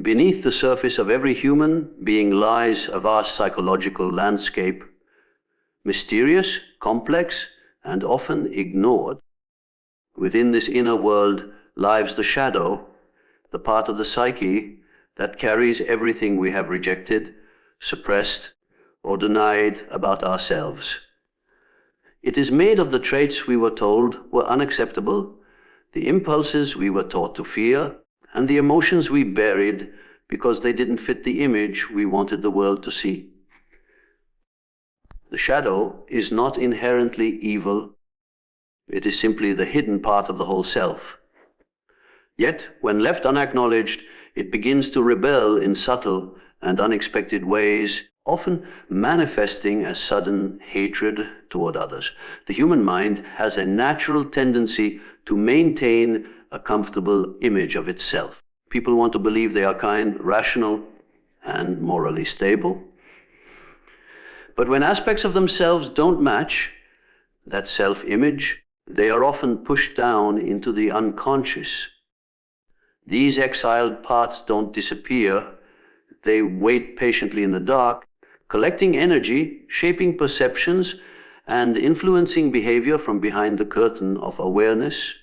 Beneath the surface of every human being lies a vast psychological landscape, mysterious, complex, and often ignored. Within this inner world lies the shadow, the part of the psyche that carries everything we have rejected, suppressed, or denied about ourselves. It is made of the traits we were told were unacceptable, the impulses we were taught to fear, and the emotions we buried because they didn't fit the image we wanted the world to see. The shadow is not inherently evil. It is simply the hidden part of the whole self. Yet, when left unacknowledged, it begins to rebel in subtle and unexpected ways, often manifesting as sudden hatred toward others. The human mind has a natural tendency to maintain a comfortable image of itself. People want to believe they are kind, rational, and morally stable. But when aspects of themselves don't match that self-image, they are often pushed down into the unconscious. These exiled parts don't disappear. They wait patiently in the dark, collecting energy, shaping perceptions, and influencing behavior from behind the curtain of awareness.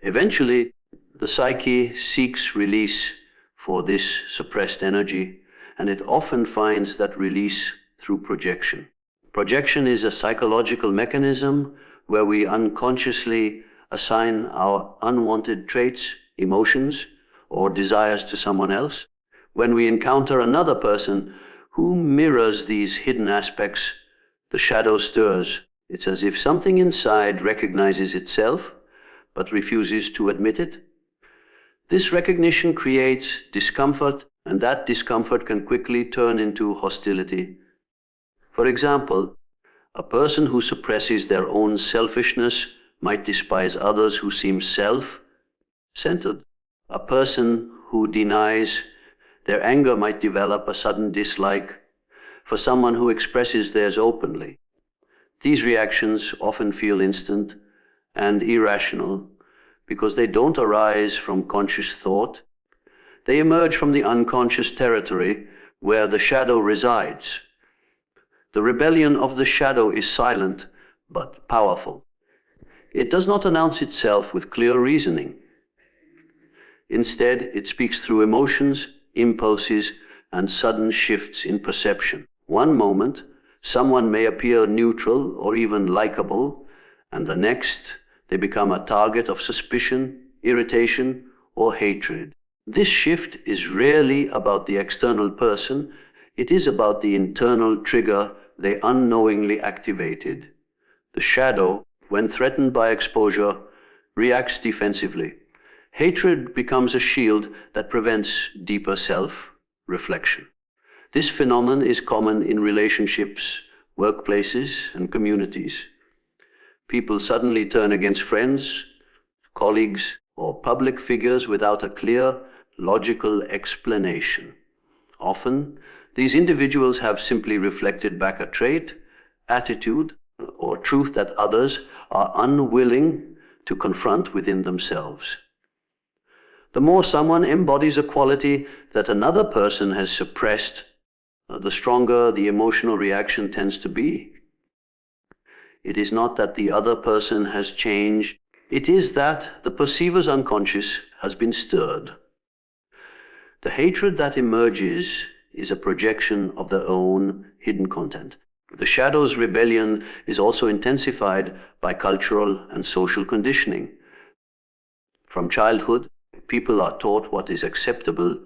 Eventually, the psyche seeks release for this suppressed energy, and it often finds that release through projection. Projection is a psychological mechanism where we unconsciously assign our unwanted traits, emotions, or desires to someone else. When we encounter another person who mirrors these hidden aspects, the shadow stirs. It's as if something inside recognizes itself, but refuses to admit it. This recognition creates discomfort, and that discomfort can quickly turn into hostility. For example, a person who suppresses their own selfishness might despise others who seem self-centered. A person who denies their anger might develop a sudden dislike for someone who expresses theirs openly. These reactions often feel instant and irrational because they don't arise from conscious thought. They emerge from the unconscious territory where the shadow resides. The rebellion of the shadow is silent but powerful. It does not announce itself with clear reasoning. Instead, it speaks through emotions, impulses, and sudden shifts in perception. One moment, someone may appear neutral or even likable, and the next, they become a target of suspicion, irritation, or hatred. This shift is rarely about the external person. It is about the internal trigger they unknowingly activated. The shadow, when threatened by exposure, reacts defensively. Hatred becomes a shield that prevents deeper self-reflection. This phenomenon is common in relationships, workplaces, and communities. People suddenly turn against friends, colleagues, or public figures without a clear, logical explanation. Often, these individuals have simply reflected back a trait, attitude, or truth that others are unwilling to confront within themselves. The more someone embodies a quality that another person has suppressed, the stronger the emotional reaction tends to be. It is not that the other person has changed. It is that the perceiver's unconscious has been stirred. The hatred that emerges is a projection of their own hidden content. The shadow's rebellion is also intensified by cultural and social conditioning. From childhood, people are taught what is acceptable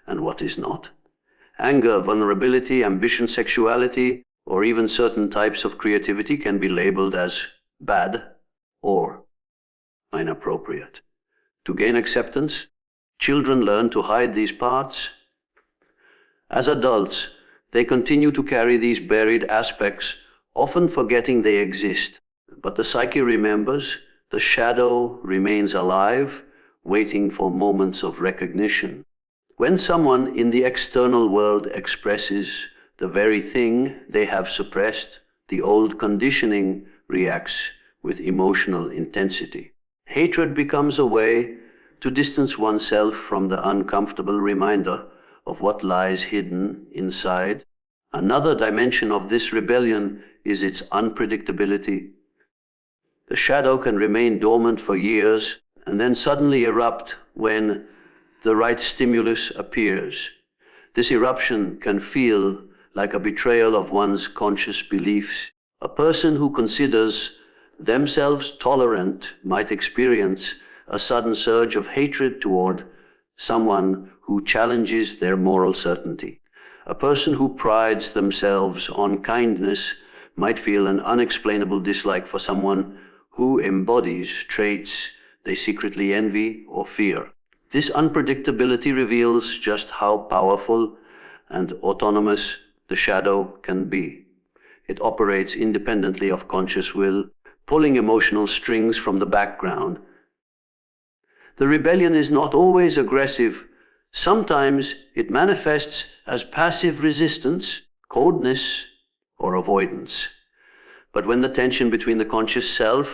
and what is not. Anger, vulnerability, ambition, sexuality, or even certain types of creativity can be labeled as bad or inappropriate. To gain acceptance, children learn to hide these parts. As adults, they continue to carry these buried aspects, often forgetting they exist. But the psyche remembers, the shadow remains alive, waiting for moments of recognition. When someone in the external world expresses the very thing they have suppressed, the old conditioning reacts with emotional intensity. Hatred becomes a way to distance oneself from the uncomfortable reminder of what lies hidden inside. Another dimension of this rebellion is its unpredictability. The shadow can remain dormant for years and then suddenly erupt when the right stimulus appears. This eruption can feel like a betrayal of one's conscious beliefs. A person who considers themselves tolerant might experience a sudden surge of hatred toward someone who challenges their moral certainty. A person who prides themselves on kindness might feel an unexplainable dislike for someone who embodies traits they secretly envy or fear. This unpredictability reveals just how powerful and autonomous the shadow can be. It operates independently of conscious will, pulling emotional strings from the background. The rebellion is not always aggressive. Sometimes it manifests as passive resistance, coldness, or avoidance. But when the tension between the conscious self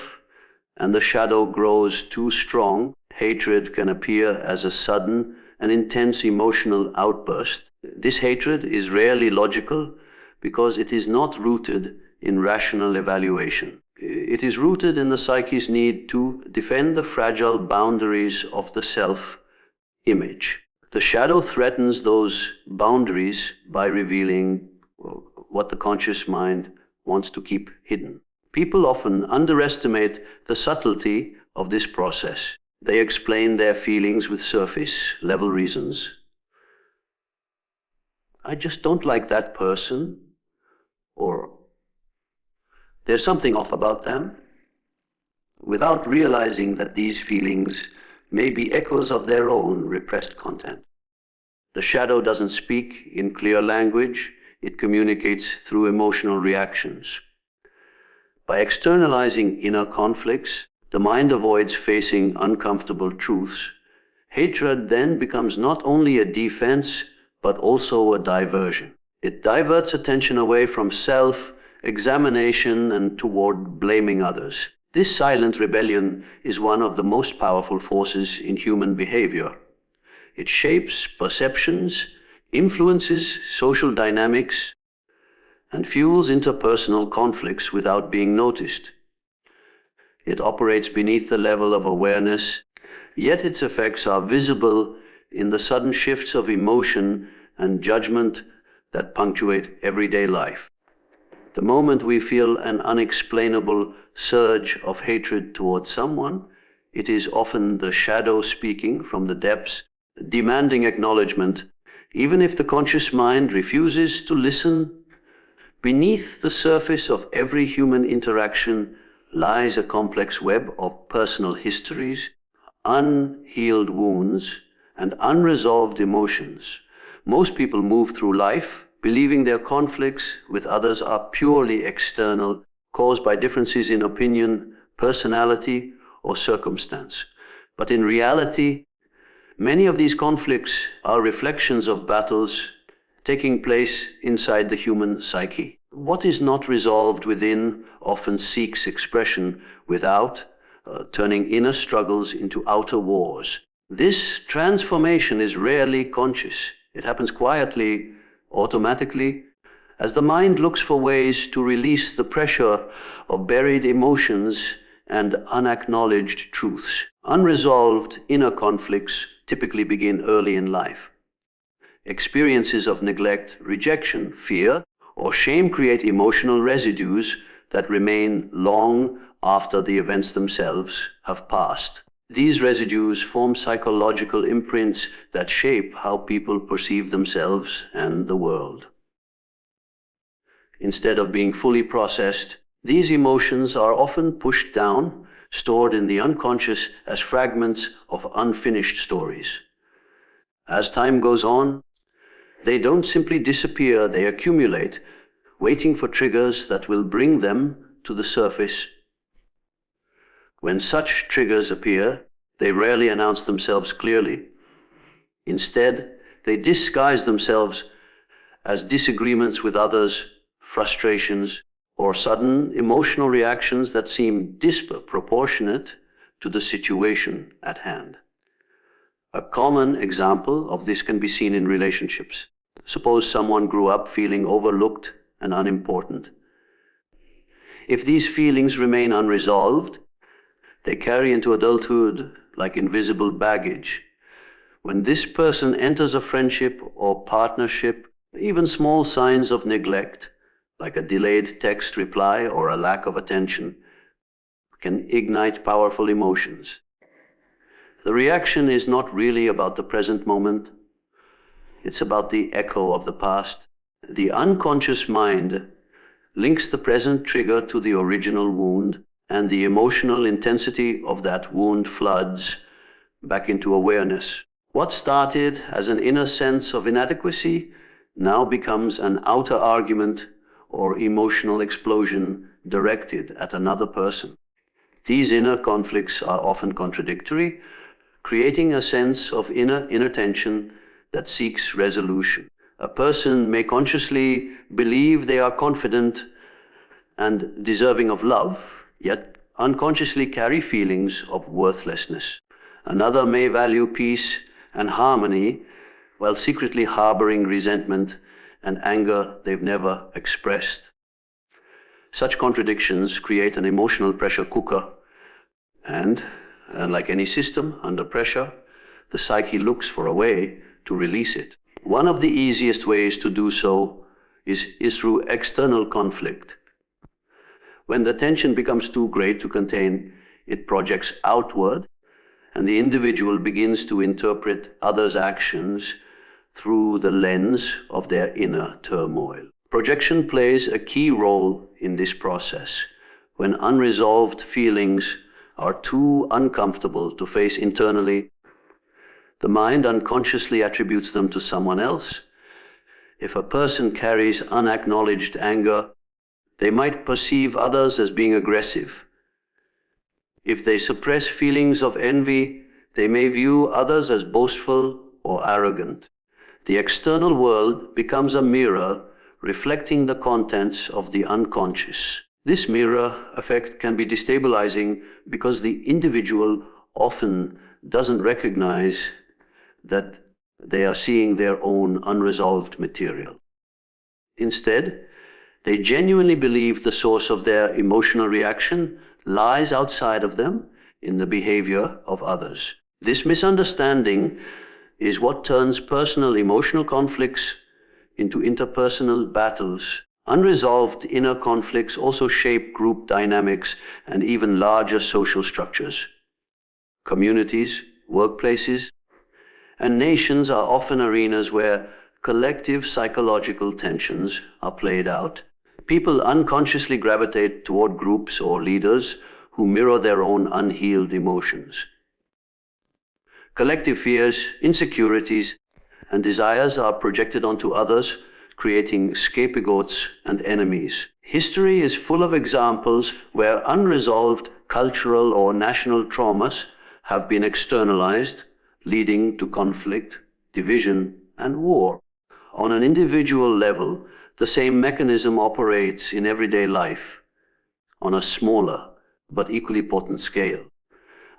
and the shadow grows too strong, hatred can appear as a sudden and intense emotional outburst. This hatred is rarely logical because it is not rooted in rational evaluation. It is rooted in the psyche's need to defend the fragile boundaries of the self-image. The shadow threatens those boundaries by revealing what the conscious mind wants to keep hidden. People often underestimate the subtlety of this process. They explain their feelings with surface-level reasons. I just don't like that person, or there's something off about them, without realizing that these feelings may be echoes of their own repressed content. The shadow doesn't speak in clear language, it communicates through emotional reactions. By externalizing inner conflicts, the mind avoids facing uncomfortable truths. Hatred then becomes not only a defense, but also a diversion. It diverts attention away from self-examination and toward blaming others. This silent rebellion is one of the most powerful forces in human behavior. It shapes perceptions, influences social dynamics, and fuels interpersonal conflicts without being noticed. It operates beneath the level of awareness, yet its effects are visible in the sudden shifts of emotion and judgment that punctuate everyday life. The moment we feel an unexplainable surge of hatred towards someone, it is often the shadow speaking from the depths, demanding acknowledgement. Even if the conscious mind refuses to listen, beneath the surface of every human interaction lies a complex web of personal histories, unhealed wounds, and unresolved emotions. Most people move through life believing their conflicts with others are purely external, caused by differences in opinion, personality, or circumstance. But in reality, many of these conflicts are reflections of battles taking place inside the human psyche. What is not resolved within often seeks expression without turning inner struggles into outer wars. This transformation is rarely conscious. It happens quietly, automatically, as the mind looks for ways to release the pressure of buried emotions and unacknowledged truths. Unresolved inner conflicts typically begin early in life. Experiences of neglect, rejection, fear, or shame create emotional residues that remain long after the events themselves have passed. These residues form psychological imprints that shape how people perceive themselves and the world. Instead of being fully processed, these emotions are often pushed down, stored in the unconscious as fragments of unfinished stories. As time goes on, they don't simply disappear, they accumulate, waiting for triggers that will bring them to the surface. When such triggers appear, they rarely announce themselves clearly. Instead, they disguise themselves as disagreements with others, frustrations, or sudden emotional reactions that seem disproportionate to the situation at hand. A common example of this can be seen in relationships. Suppose someone grew up feeling overlooked and unimportant. If these feelings remain unresolved, they carry into adulthood like invisible baggage. When this person enters a friendship or partnership, even small signs of neglect, like a delayed text reply or a lack of attention, can ignite powerful emotions. The reaction is not really about the present moment. It's about the echo of the past. The unconscious mind links the present trigger to the original wound, and the emotional intensity of that wound floods back into awareness. What started as an inner sense of inadequacy now becomes an outer argument or emotional explosion directed at another person. These inner conflicts are often contradictory, creating a sense of inner tension that seeks resolution. A person may consciously believe they are confident and deserving of love, yet unconsciously carry feelings of worthlessness. Another may value peace and harmony while secretly harboring resentment and anger they've never expressed. Such contradictions create an emotional pressure cooker, and like any system under pressure, the psyche looks for a way to release it. One of the easiest ways to do so is through external conflict. When the tension becomes too great to contain, it projects outward, and the individual begins to interpret others' actions through the lens of their inner turmoil. Projection plays a key role in this process. When unresolved feelings are too uncomfortable to face internally, the mind unconsciously attributes them to someone else. If a person carries unacknowledged anger, they might perceive others as being aggressive. If they suppress feelings of envy, they may view others as boastful or arrogant. The external world becomes a mirror reflecting the contents of the unconscious. This mirror effect can be destabilizing because the individual often doesn't recognize that they are seeing their own unresolved material. Instead, they genuinely believe the source of their emotional reaction lies outside of them in the behavior of others. This misunderstanding is what turns personal emotional conflicts into interpersonal battles. Unresolved inner conflicts also shape group dynamics and even larger social structures. Communities, workplaces, and nations are often arenas where collective psychological tensions are played out. People unconsciously gravitate toward groups or leaders who mirror their own unhealed emotions. Collective fears, insecurities, and desires are projected onto others, creating scapegoats and enemies. History is full of examples where unresolved cultural or national traumas have been externalized, leading to conflict, division, and war. On an individual level, the same mechanism operates in everyday life on a smaller but equally potent scale.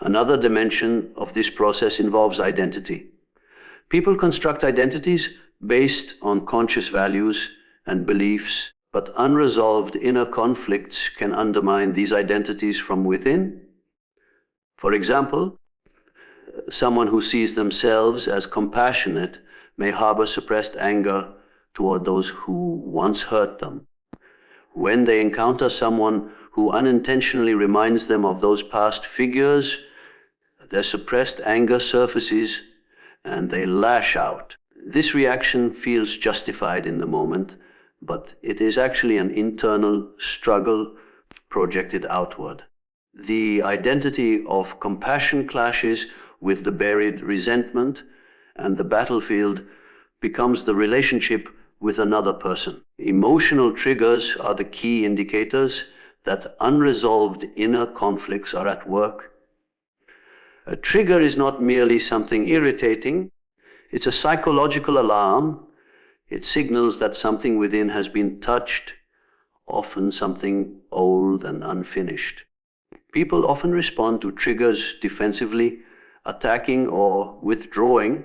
Another dimension of this process involves identity. People construct identities based on conscious values and beliefs, but unresolved inner conflicts can undermine these identities from within. For example, someone who sees themselves as compassionate may harbor suppressed anger toward those who once hurt them. When they encounter someone who unintentionally reminds them of those past figures, their suppressed anger surfaces and they lash out. This reaction feels justified in the moment, but it is actually an internal struggle projected outward. The identity of compassion clashes with the buried resentment, and the battlefield becomes the relationship with another person. Emotional triggers are the key indicators that unresolved inner conflicts are at work. A trigger is not merely something irritating, it's a psychological alarm. It signals that something within has been touched, often something old and unfinished. People often respond to triggers defensively, attacking or withdrawing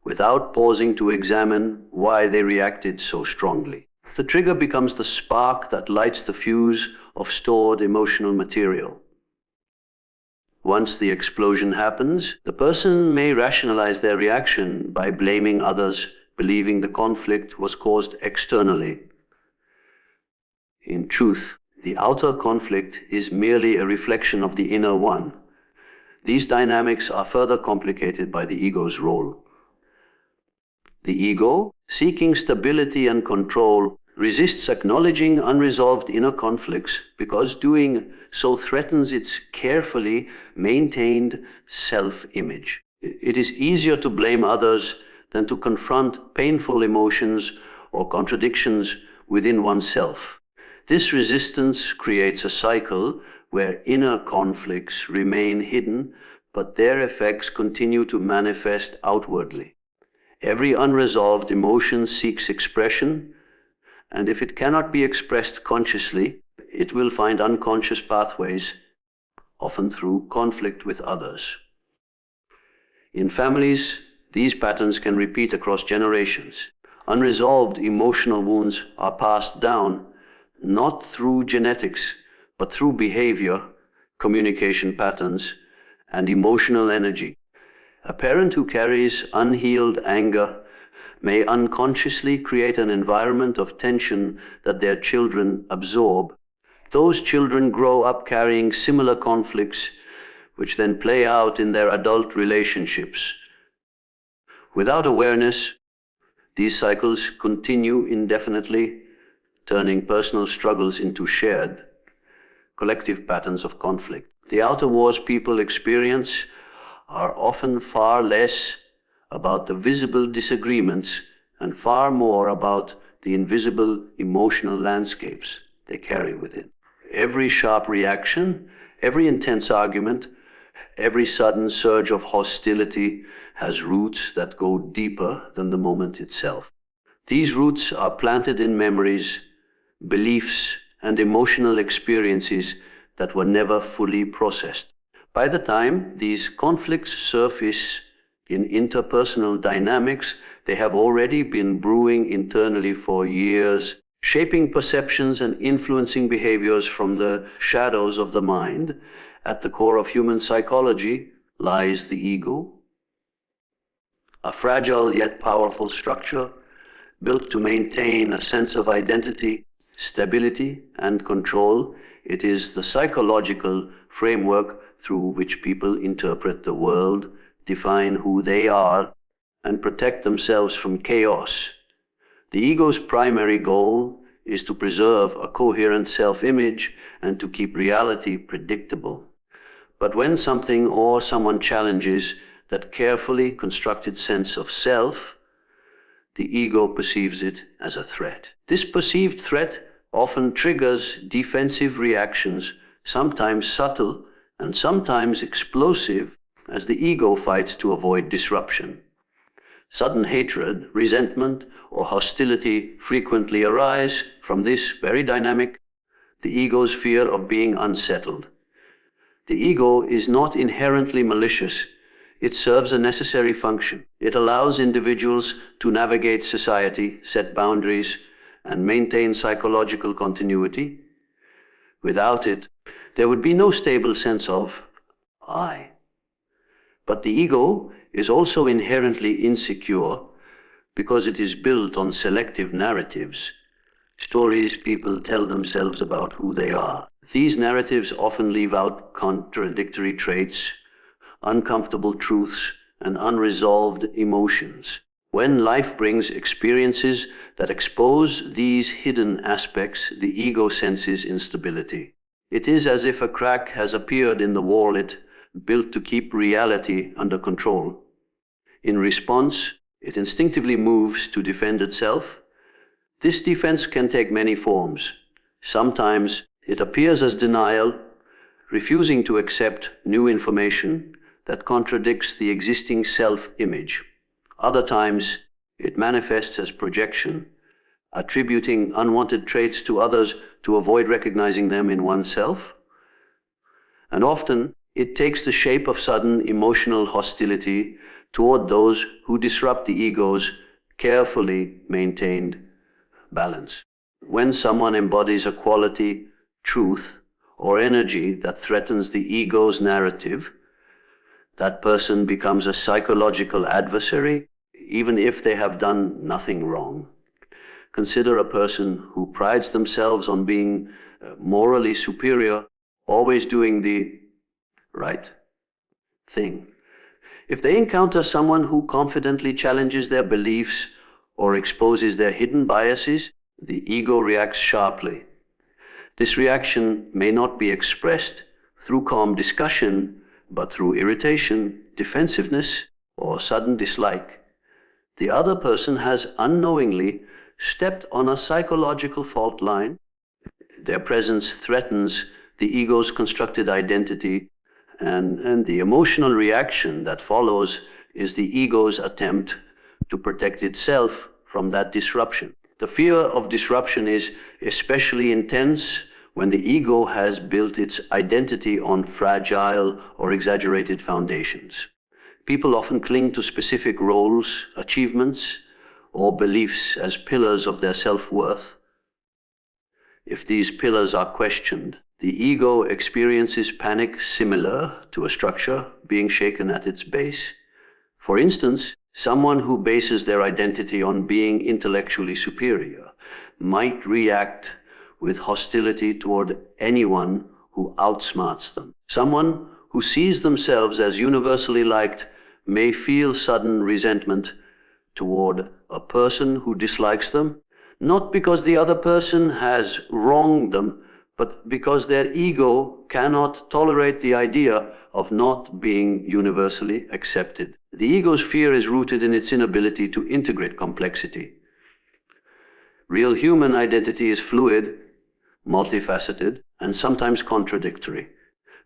without pausing to examine why they reacted so strongly. The trigger becomes the spark that lights the fuse of stored emotional material. Once the explosion happens, the person may rationalize their reaction by blaming others, believing the conflict was caused externally. In truth, the outer conflict is merely a reflection of the inner one. These dynamics are further complicated by the ego's role. The ego, seeking stability and control, resists acknowledging unresolved inner conflicts because doing so threatens its carefully maintained self-image. It is easier to blame others than to confront painful emotions or contradictions within oneself. This resistance creates a cycle where inner conflicts remain hidden, but their effects continue to manifest outwardly. Every unresolved emotion seeks expression, and if it cannot be expressed consciously, it will find unconscious pathways, often through conflict with others. In families, these patterns can repeat across generations. Unresolved emotional wounds are passed down not through genetics, but through behavior, communication patterns, and emotional energy. A parent who carries unhealed anger may unconsciously create an environment of tension that their children absorb. Those children grow up carrying similar conflicts, which then play out in their adult relationships. Without awareness, these cycles continue indefinitely, turning personal struggles into shared, collective patterns of conflict. The outer wars people experience are often far less about the visible disagreements and far more about the invisible emotional landscapes they carry within. Every sharp reaction, every intense argument, every sudden surge of hostility has roots that go deeper than the moment itself. These roots are planted in memories, beliefs, and emotional experiences that were never fully processed. By the time these conflicts surface in interpersonal dynamics, they have already been brewing internally for years, shaping perceptions and influencing behaviors from the shadows of the mind. At the core of human psychology lies the ego, a fragile yet powerful structure built to maintain a sense of identity, stability, and control. It is the psychological framework through which people interpret the world, define who they are, and protect themselves from chaos. The ego's primary goal is to preserve a coherent self-image and to keep reality predictable. But when something or someone challenges that carefully constructed sense of self, the ego perceives it as a threat. This perceived threat often triggers defensive reactions, sometimes subtle and sometimes explosive, as the ego fights to avoid disruption. Sudden hatred, resentment, or hostility frequently arise from this very dynamic, the ego's fear of being unsettled. The ego is not inherently malicious. It serves a necessary function. It allows individuals to navigate society, set boundaries, and maintain psychological continuity. Without it, there would be no stable sense of I. But the ego is also inherently insecure because it is built on selective narratives, stories people tell themselves about who they are. These narratives often leave out contradictory traits, uncomfortable truths, and unresolved emotions. When life brings experiences that expose these hidden aspects, the ego senses instability. It is as if a crack has appeared in the wall it built to keep reality under control. In response, it instinctively moves to defend itself. This defense can take many forms. Sometimes it appears as denial, refusing to accept new information that contradicts the existing self-image. Other times, it manifests as projection, attributing unwanted traits to others to avoid recognizing them in oneself. And often, It takes the shape of sudden emotional hostility toward those who disrupt the ego's carefully maintained balance. When someone embodies a quality, truth, or energy that threatens the ego's narrative, that person becomes a psychological adversary, even if they have done nothing wrong. Consider a person who prides themselves on being morally superior, always doing the right thing. If they encounter someone who confidently challenges their beliefs or exposes their hidden biases, the ego reacts sharply. This reaction may not be expressed through calm discussion, but through irritation, defensiveness, or sudden dislike. The other person has unknowingly stepped on a psychological fault line. Their presence threatens the ego's constructed identity, and the emotional reaction that follows is the ego's attempt to protect itself from that disruption. The fear of disruption is especially intense when the ego has built its identity on fragile or exaggerated foundations. People often cling to specific roles, achievements, or beliefs as pillars of their self-worth. If these pillars are questioned, the ego experiences panic similar to a structure being shaken at its base. For instance, someone who bases their identity on being intellectually superior might react with hostility toward anyone who outsmarts them. Someone who sees themselves as universally liked may feel sudden resentment toward a person who dislikes them, not because the other person has wronged them, but because their ego cannot tolerate the idea of not being universally accepted. The ego's fear is rooted in its inability to integrate complexity. Real human identity is fluid, multifaceted, and sometimes contradictory.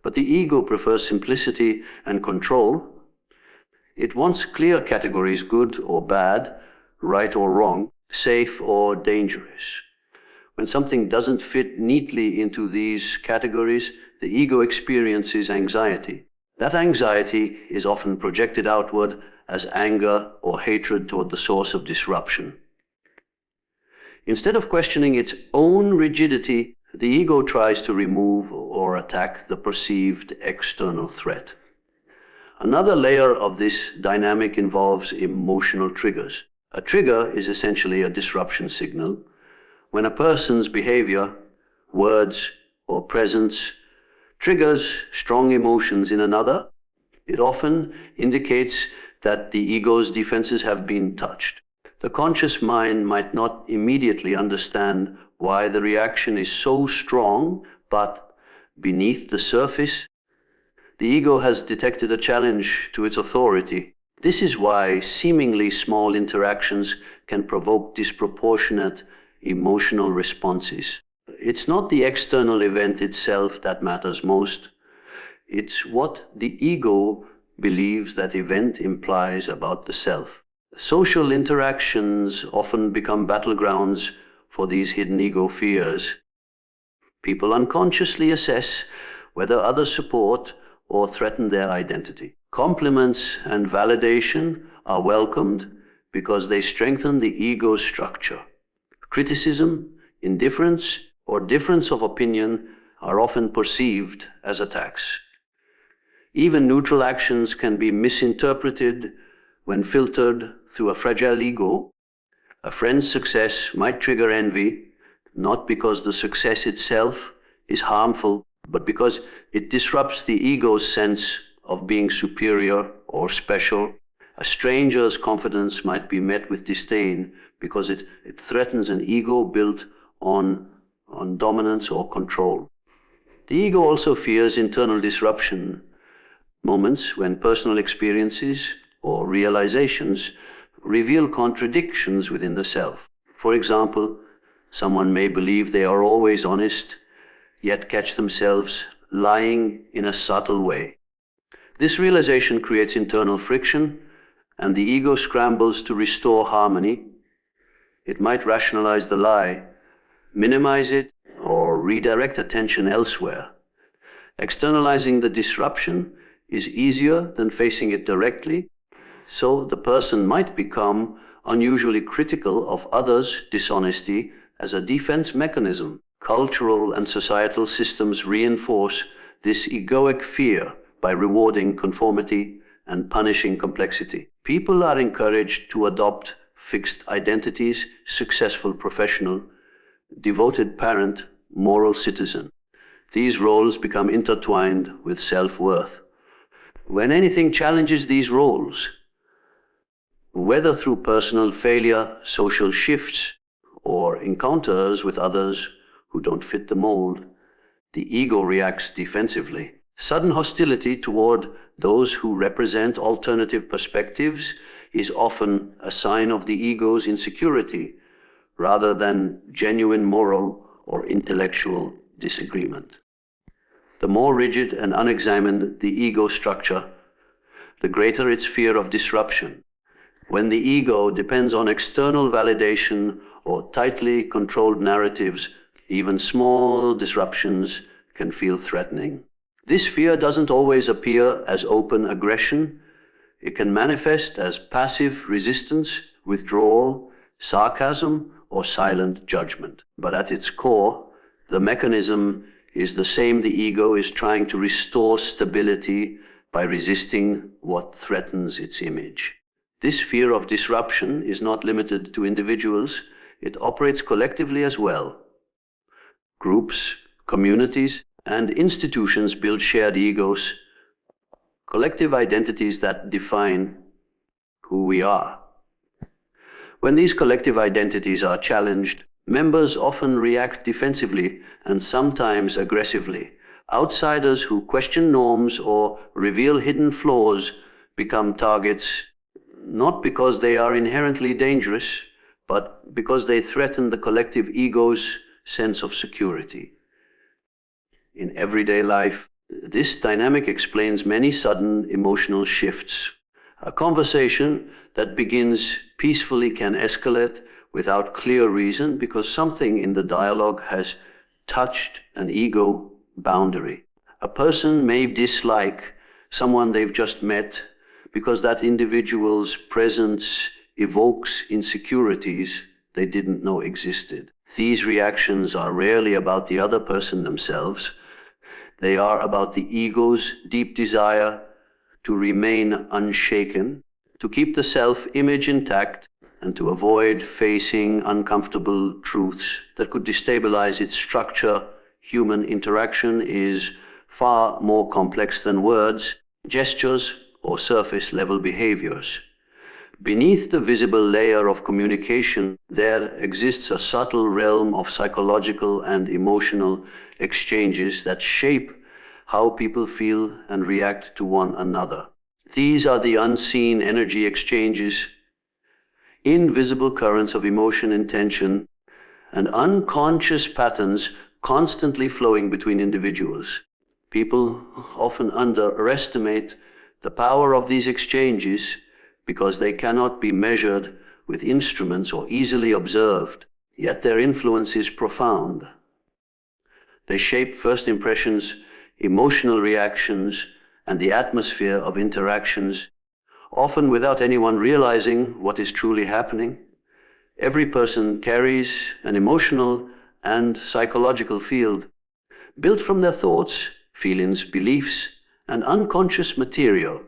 But the ego prefers simplicity and control. It wants clear categories, good or bad, right or wrong, safe or dangerous. When something doesn't fit neatly into these categories, the ego experiences anxiety. That anxiety is often projected outward as anger or hatred toward the source of disruption. Instead of questioning its own rigidity, the ego tries to remove or attack the perceived external threat. Another layer of this dynamic involves emotional triggers. A trigger is essentially a disruption signal. When a person's behavior, words, or presence triggers strong emotions in another, it often indicates that the ego's defenses have been touched. The conscious mind might not immediately understand why the reaction is so strong, but beneath the surface, the ego has detected a challenge to its authority. This is why seemingly small interactions can provoke disproportionate emotional responses. It's not the external event itself that matters most. It's what the ego believes that event implies about the self. Social interactions often become battlegrounds for these hidden ego fears. People unconsciously assess whether others support or threaten their identity. Compliments and validation are welcomed because they strengthen the ego's structure. Criticism, indifference, or difference of opinion are often perceived as attacks. Even neutral actions can be misinterpreted when filtered through a fragile ego. A friend's success might trigger envy, not because the success itself is harmful, but because it disrupts the ego's sense of being superior or special. A stranger's confidence might be met with disdain because it threatens an ego built on dominance or control. The ego also fears internal disruption, moments when personal experiences or realizations reveal contradictions within the self. For example, someone may believe they are always honest, yet catch themselves lying in a subtle way. This realization creates internal friction, and the ego scrambles to restore harmony. It might rationalize the lie, minimize it, or redirect attention elsewhere. Externalizing the disruption is easier than facing it directly, so the person might become unusually critical of others' dishonesty as a defense mechanism. Cultural and societal systems reinforce this egoic fear by rewarding conformity and punishing complexity. People are encouraged to adopt fixed identities: successful professional, devoted parent, moral citizen. These roles become intertwined with self-worth. When anything challenges these roles, whether through personal failure, social shifts, or encounters with others who don't fit the mold, the ego reacts defensively. Sudden hostility toward those who represent alternative perspectives is often a sign of the ego's insecurity rather than genuine moral or intellectual disagreement. The more rigid and unexamined the ego structure, the greater its fear of disruption. When the ego depends on external validation or tightly controlled narratives, even small disruptions can feel threatening. This fear doesn't always appear as open aggression. It can manifest as passive resistance, withdrawal, sarcasm, or silent judgment. But at its core, the mechanism is the same. The ego is trying to restore stability by resisting what threatens its image. This fear of disruption is not limited to individuals. It operates collectively as well. Groups, communities, and institutions build shared egos, collective identities that define who we are. When these collective identities are challenged, members often react defensively and sometimes aggressively. Outsiders who question norms or reveal hidden flaws become targets, not because they are inherently dangerous, but because they threaten the collective ego's sense of security. In everyday life, this dynamic explains many sudden emotional shifts. A conversation that begins peacefully can escalate without clear reason because something in the dialogue has touched an ego boundary. A person may dislike someone they've just met because that individual's presence evokes insecurities they didn't know existed. These reactions are rarely about the other person themselves. They are about the ego's deep desire to remain unshaken, to keep the self-image intact, and to avoid facing uncomfortable truths that could destabilize its structure. Human interaction is far more complex than words, gestures, or surface-level behaviors. Beneath the visible layer of communication, there exists a subtle realm of psychological and emotional exchanges that shape how people feel and react to one another. These are the unseen energy exchanges, invisible currents of emotion and tension, and unconscious patterns constantly flowing between individuals. People often underestimate the power of these exchanges because they cannot be measured with instruments or easily observed, yet their influence is profound. They shape first impressions, emotional reactions, and the atmosphere of interactions, often without anyone realizing what is truly happening. Every person carries an emotional and psychological field built from their thoughts, feelings, beliefs, and unconscious material.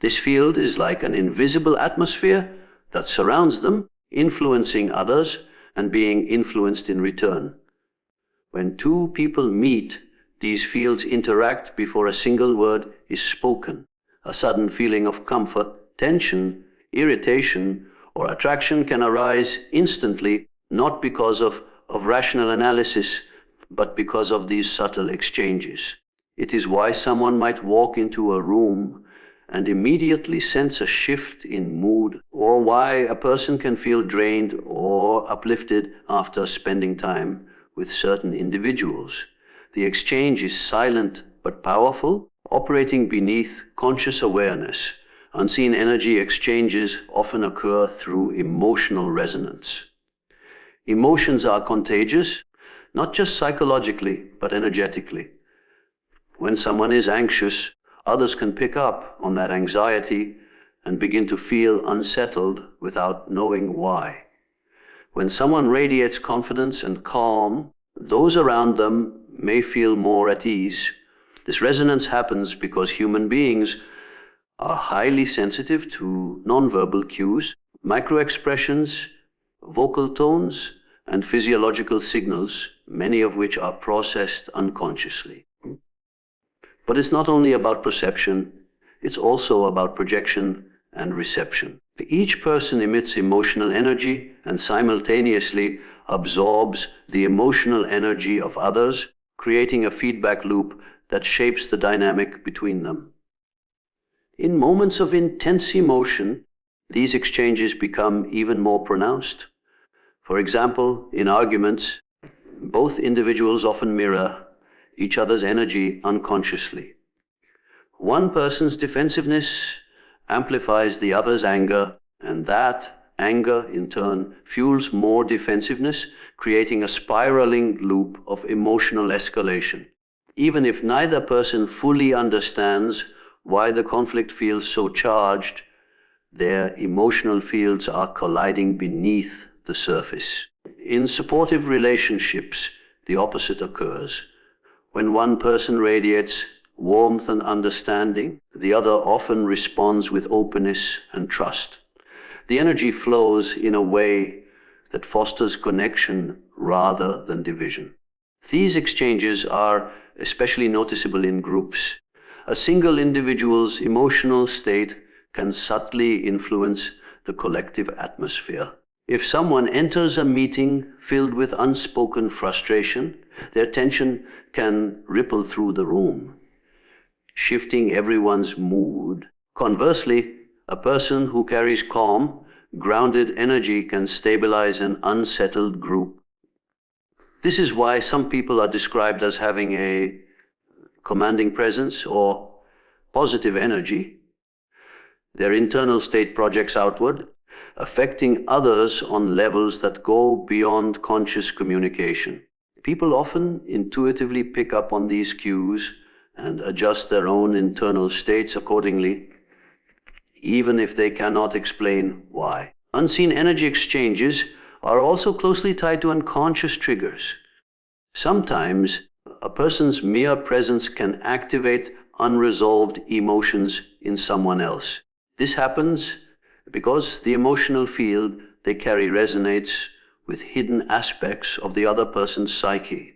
This field is like an invisible atmosphere that surrounds them, influencing others and being influenced in return. When two people meet, these fields interact before a single word is spoken. A sudden feeling of comfort, tension, irritation, or attraction can arise instantly, not because of rational analysis, but because of these subtle exchanges. It is why someone might walk into a room and immediately sense a shift in mood, or why a person can feel drained or uplifted after spending time with certain individuals. The exchange is silent but powerful, operating beneath conscious awareness. Unseen energy exchanges often occur through emotional resonance. Emotions are contagious, not just psychologically, but energetically. When someone is anxious, others can pick up on that anxiety and begin to feel unsettled without knowing why. When someone radiates confidence and calm, those around them may feel more at ease. This resonance happens because human beings are highly sensitive to nonverbal cues, microexpressions, vocal tones, and physiological signals, many of which are processed unconsciously. But it's not only about perception, it's also about projection and reception. Each person emits emotional energy and simultaneously absorbs the emotional energy of others, creating a feedback loop that shapes the dynamic between them. In moments of intense emotion, these exchanges become even more pronounced. For example, in arguments, both individuals often mirror each other's energy unconsciously. One person's defensiveness amplifies the other's anger, and that anger, in turn, fuels more defensiveness, creating a spiraling loop of emotional escalation. Even if neither person fully understands why the conflict feels so charged, their emotional fields are colliding beneath the surface. In supportive relationships, the opposite occurs. When one person radiates warmth and understanding, the other often responds with openness and trust. The energy flows in a way that fosters connection rather than division. These exchanges are especially noticeable in groups. A single individual's emotional state can subtly influence the collective atmosphere. If someone enters a meeting filled with unspoken frustration, their tension can ripple through the room, shifting everyone's mood. Conversely, a person who carries calm, grounded energy can stabilize an unsettled group. This is why some people are described as having a commanding presence or positive energy. Their internal state projects outward, affecting others on levels that go beyond conscious communication. People often intuitively pick up on these cues and adjust their own internal states accordingly, even if they cannot explain why. Unseen energy exchanges are also closely tied to unconscious triggers. Sometimes a person's mere presence can activate unresolved emotions in someone else. This happens because the emotional field they carry resonates with hidden aspects of the other person's psyche.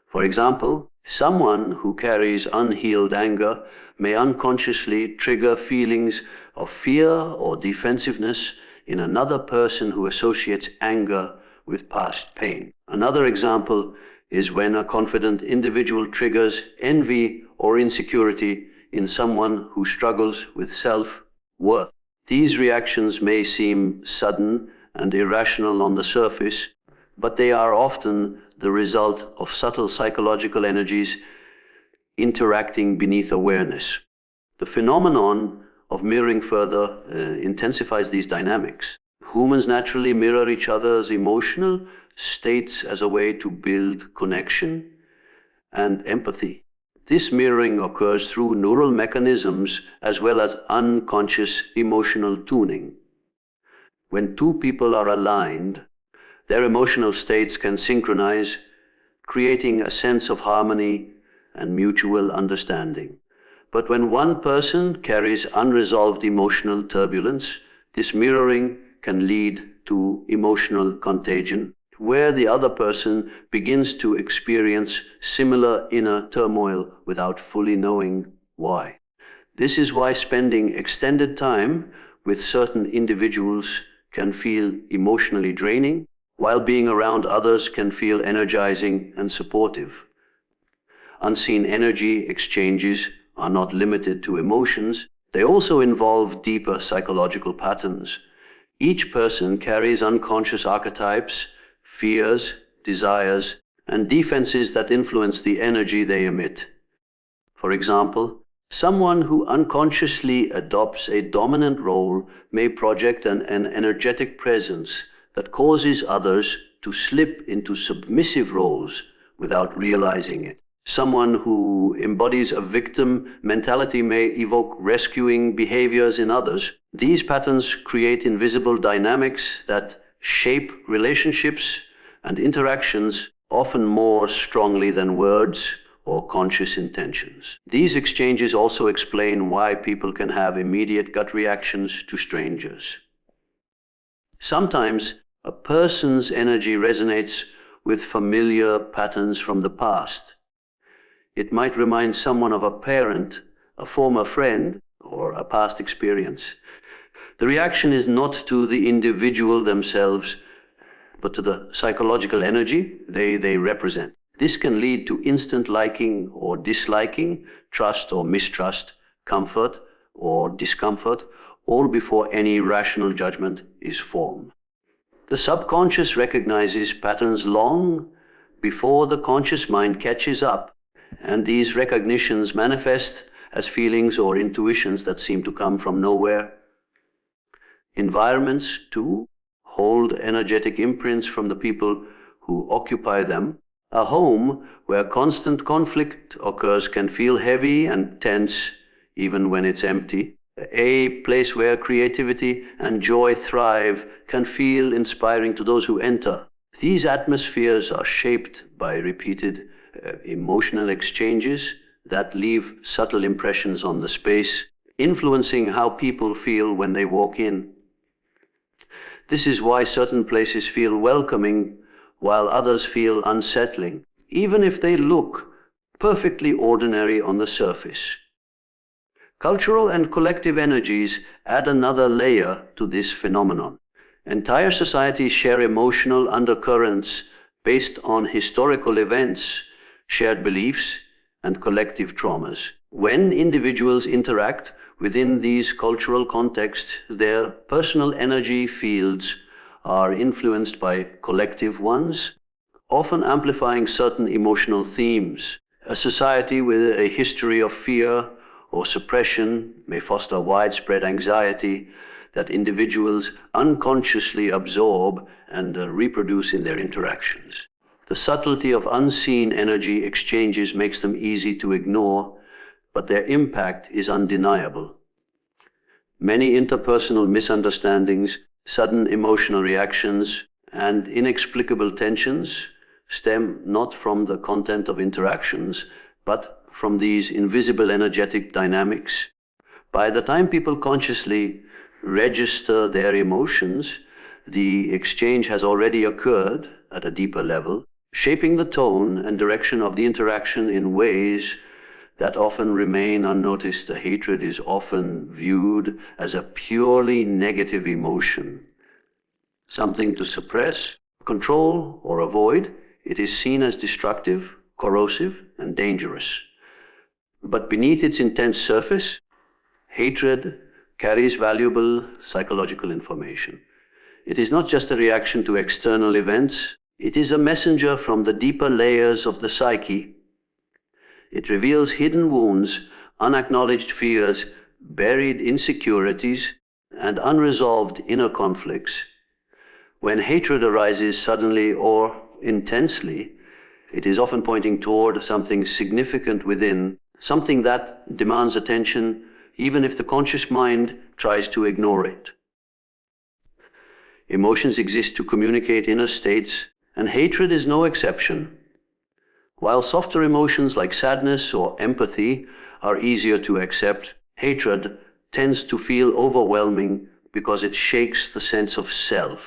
For example, someone who carries unhealed anger may unconsciously trigger feelings of fear or defensiveness in another person who associates anger with past pain. Another example is when a confident individual triggers envy or insecurity in someone who struggles with self-worth. These reactions may seem sudden and irrational on the surface, but they are often the result of subtle psychological energies interacting beneath awareness. The phenomenon of mirroring further intensifies these dynamics. Humans naturally mirror each other's emotional states as a way to build connection and empathy. This mirroring occurs through neural mechanisms as well as unconscious emotional tuning. When two people are aligned, their emotional states can synchronize, creating a sense of harmony and mutual understanding. But when one person carries unresolved emotional turbulence, this mirroring can lead to emotional contagion, where the other person begins to experience similar inner turmoil without fully knowing why. This is why spending extended time with certain individuals can feel emotionally draining, while being around others can feel energizing and supportive. Unseen energy exchanges are not limited to emotions. They also involve deeper psychological patterns. Each person carries unconscious archetypes, fears, desires, and defenses that influence the energy they emit. For example, someone who unconsciously adopts a dominant role may project an energetic presence that causes others to slip into submissive roles without realizing it. Someone who embodies a victim mentality may evoke rescuing behaviors in others. These patterns create invisible dynamics that shape relationships and interactions often more strongly than words or conscious intentions. These exchanges also explain why people can have immediate gut reactions to strangers. Sometimes a person's energy resonates with familiar patterns from the past. It might remind someone of a parent, a former friend, or a past experience. The reaction is not to the individual themselves, but to the psychological energy they represent. This can lead to instant liking or disliking, trust or mistrust, comfort or discomfort, all before any rational judgment is formed. The subconscious recognizes patterns long before the conscious mind catches up, and these recognitions manifest as feelings or intuitions that seem to come from nowhere. Environments, too, hold energetic imprints from the people who occupy them. A home where constant conflict occurs can feel heavy and tense even when it's empty. A place where creativity and joy thrive can feel inspiring to those who enter. These atmospheres are shaped by repeated emotional exchanges that leave subtle impressions on the space, influencing how people feel when they walk in. This is why certain places feel welcoming while others feel unsettling, even if they look perfectly ordinary on the surface. Cultural and collective energies add another layer to this phenomenon. Entire societies share emotional undercurrents based on historical events, shared beliefs, and collective traumas. When individuals interact within these cultural contexts, their personal energy fields are influenced by collective ones, often amplifying certain emotional themes. A society with a history of fear or suppression may foster widespread anxiety that individuals unconsciously absorb and reproduce in their interactions. The subtlety of unseen energy exchanges makes them easy to ignore, but their impact is undeniable. Many interpersonal misunderstandings, sudden emotional reactions, and inexplicable tensions stem not from the content of interactions, but from these invisible energetic dynamics. By the time people consciously register their emotions, the exchange has already occurred at a deeper level, shaping the tone and direction of the interaction in ways that often remain unnoticed. Hatred is often viewed as a purely negative emotion, something to suppress, control, or avoid. It is seen as destructive, corrosive, and dangerous. But beneath its intense surface, hatred carries valuable psychological information. It is not just a reaction to external events, it is a messenger from the deeper layers of the psyche. It reveals hidden wounds, unacknowledged fears, buried insecurities, and unresolved inner conflicts. When hatred arises suddenly or intensely, it is often pointing toward something significant within, something that demands attention, even if the conscious mind tries to ignore it. Emotions exist to communicate inner states, and hatred is no exception. While softer emotions like sadness or empathy are easier to accept, hatred tends to feel overwhelming because it shakes the sense of self.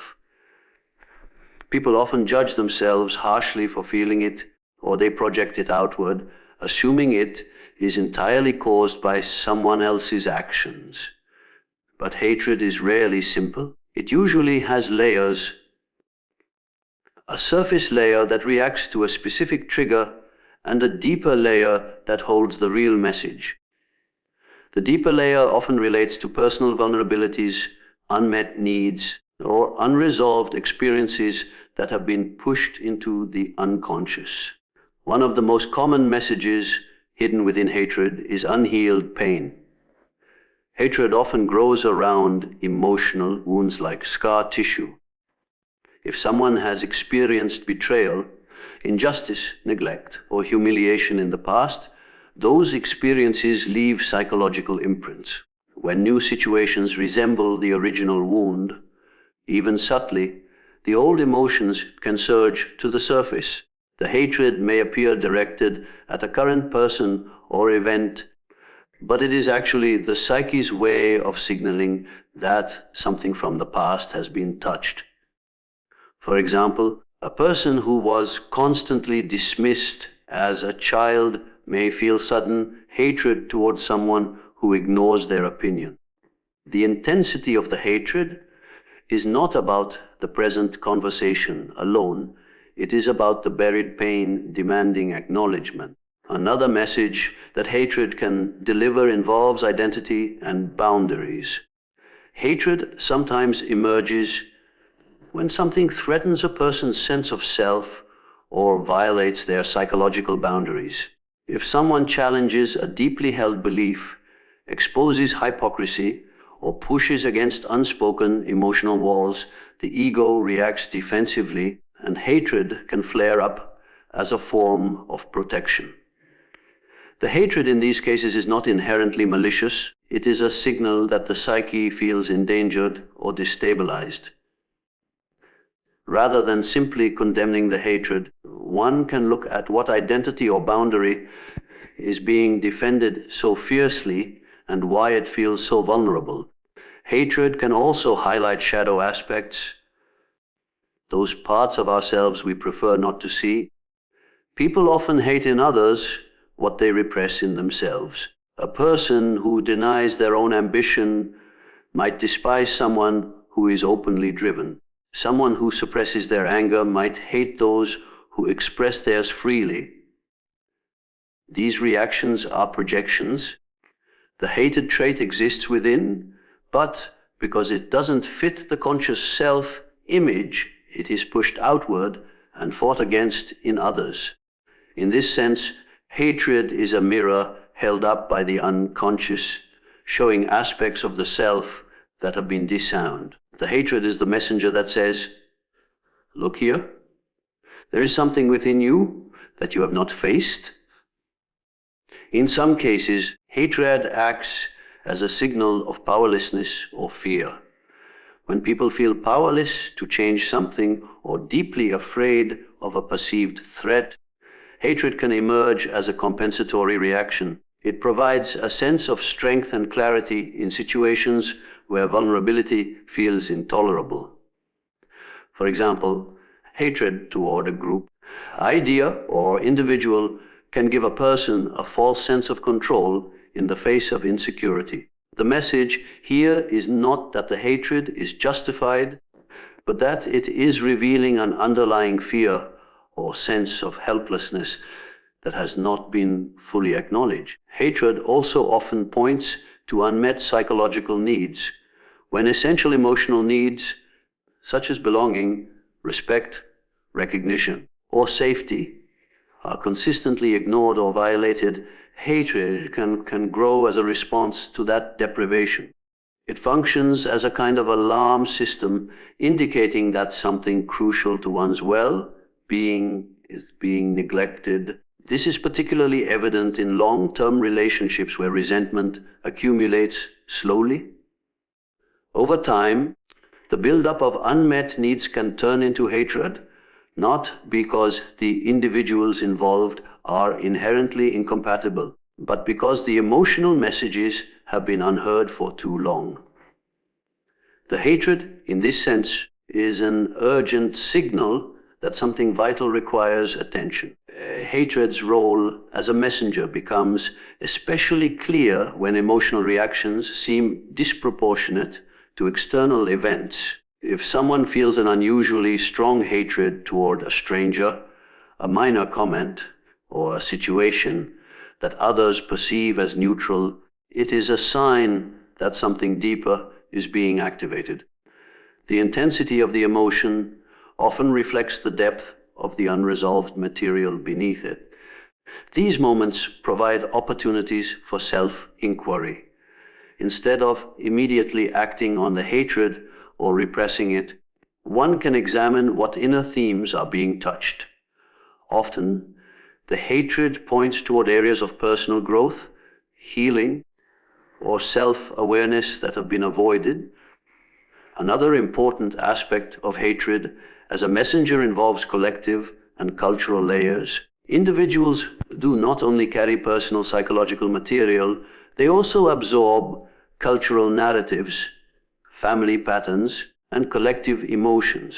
People often judge themselves harshly for feeling it, or they project it outward, assuming it is entirely caused by someone else's actions. But hatred is rarely simple. It usually has layers. A surface layer that reacts to a specific trigger, and a deeper layer that holds the real message. The deeper layer often relates to personal vulnerabilities, unmet needs, or unresolved experiences that have been pushed into the unconscious. One of the most common messages hidden within hatred is unhealed pain. Hatred often grows around emotional wounds like scar tissue. If someone has experienced betrayal, injustice, neglect, or humiliation in the past, those experiences leave psychological imprints. When new situations resemble the original wound, even subtly, the old emotions can surge to the surface. The hatred may appear directed at a current person or event, but it is actually the psyche's way of signaling that something from the past has been touched. For example, a person who was constantly dismissed as a child may feel sudden hatred towards someone who ignores their opinion. The intensity of the hatred is not about the present conversation alone. It is about the buried pain demanding acknowledgement. Another message that hatred can deliver involves identity and boundaries. Hatred sometimes emerges when something threatens a person's sense of self or violates their psychological boundaries. If someone challenges a deeply held belief, exposes hypocrisy, or pushes against unspoken emotional walls, the ego reacts defensively, and hatred can flare up as a form of protection. The hatred in these cases is not inherently malicious. It is a signal that the psyche feels endangered or destabilized. Rather than simply condemning the hatred, one can look at what identity or boundary is being defended so fiercely and why it feels so vulnerable. Hatred can also highlight shadow aspects, those parts of ourselves we prefer not to see. People often hate in others what they repress in themselves. A person who denies their own ambition might despise someone who is openly driven. Someone who suppresses their anger might hate those who express theirs freely. These reactions are projections. The hated trait exists within, but because it doesn't fit the conscious self-image, it is pushed outward and fought against in others. In this sense, hatred is a mirror held up by the unconscious, showing aspects of the self that have been disowned. The hatred is the messenger that says, "Look here, there is something within you that you have not faced." In some cases, hatred acts as a signal of powerlessness or fear. When people feel powerless to change something or deeply afraid of a perceived threat, hatred can emerge as a compensatory reaction. It provides a sense of strength and clarity in situations where vulnerability feels intolerable. For example, hatred toward a group, idea, or individual can give a person a false sense of control in the face of insecurity. The message here is not that the hatred is justified, but that it is revealing an underlying fear or sense of helplessness that has not been fully acknowledged. Hatred also often points to unmet psychological needs. When essential emotional needs, such as belonging, respect, recognition, or safety, are consistently ignored or violated, hatred can grow as a response to that deprivation. It functions as a kind of alarm system indicating that something crucial to one's well-being is being neglected. This is particularly evident in long-term relationships where resentment accumulates slowly. Over time, the buildup of unmet needs can turn into hatred, not because the individuals involved are inherently incompatible, but because the emotional messages have been unheard for too long. The hatred, in this sense, is an urgent signal that something vital requires attention. Hatred's role as a messenger becomes especially clear when emotional reactions seem disproportionate to external events. If someone feels an unusually strong hatred toward a stranger, a minor comment, or a situation that others perceive as neutral, it is a sign that something deeper is being activated. The intensity of the emotion often reflects the depth of the unresolved material beneath it. These moments provide opportunities for self-inquiry. Instead of immediately acting on the hatred or repressing it, one can examine what inner themes are being touched. Often, the hatred points toward areas of personal growth, healing, or self-awareness that have been avoided. Another important aspect of hatred as a messenger involves collective and cultural layers. Individuals do not only carry personal psychological material, they also absorb cultural narratives, family patterns, and collective emotions.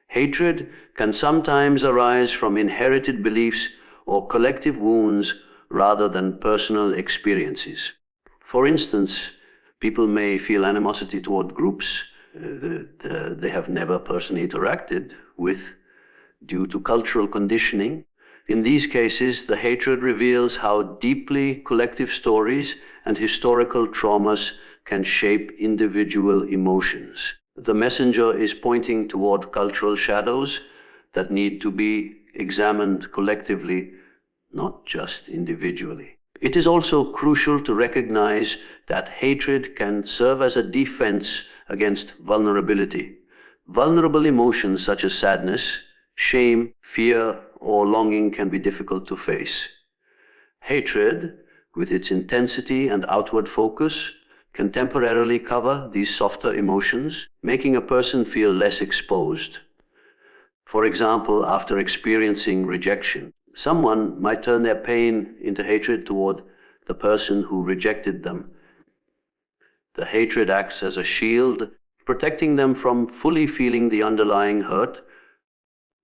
Hatred can sometimes arise from inherited beliefs or collective wounds rather than personal experiences. For instance, people may feel animosity toward groups they have never personally interacted with due to cultural conditioning. In these cases, the hatred reveals how deeply collective stories and historical traumas can shape individual emotions. The messenger is pointing toward cultural shadows that need to be examined collectively, not just individually. It is also crucial to recognize that hatred can serve as a defense against vulnerability. Vulnerable emotions such as sadness, shame, fear, or longing can be difficult to face. Hatred, with its intensity and outward focus, can temporarily cover these softer emotions, making a person feel less exposed. For example, after experiencing rejection, someone might turn their pain into hatred toward the person who rejected them. The hatred acts as a shield, protecting them from fully feeling the underlying hurt.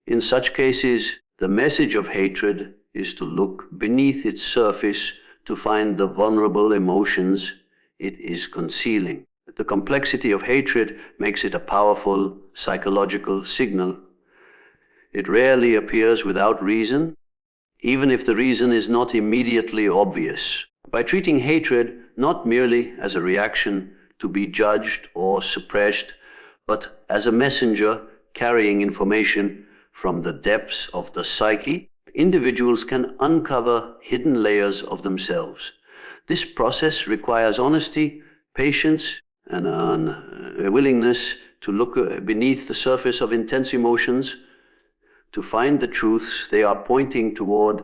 In such cases, the message of hatred is to look beneath its surface to find the vulnerable emotions it is concealing. The complexity of hatred makes it a powerful psychological signal. It rarely appears without reason, even if the reason is not immediately obvious. By treating hatred not merely as a reaction to be judged or suppressed, but as a messenger carrying information from the depths of the psyche, individuals can uncover hidden layers of themselves. This process requires honesty, patience, and a willingness to look beneath the surface of intense emotions to find the truths they are pointing toward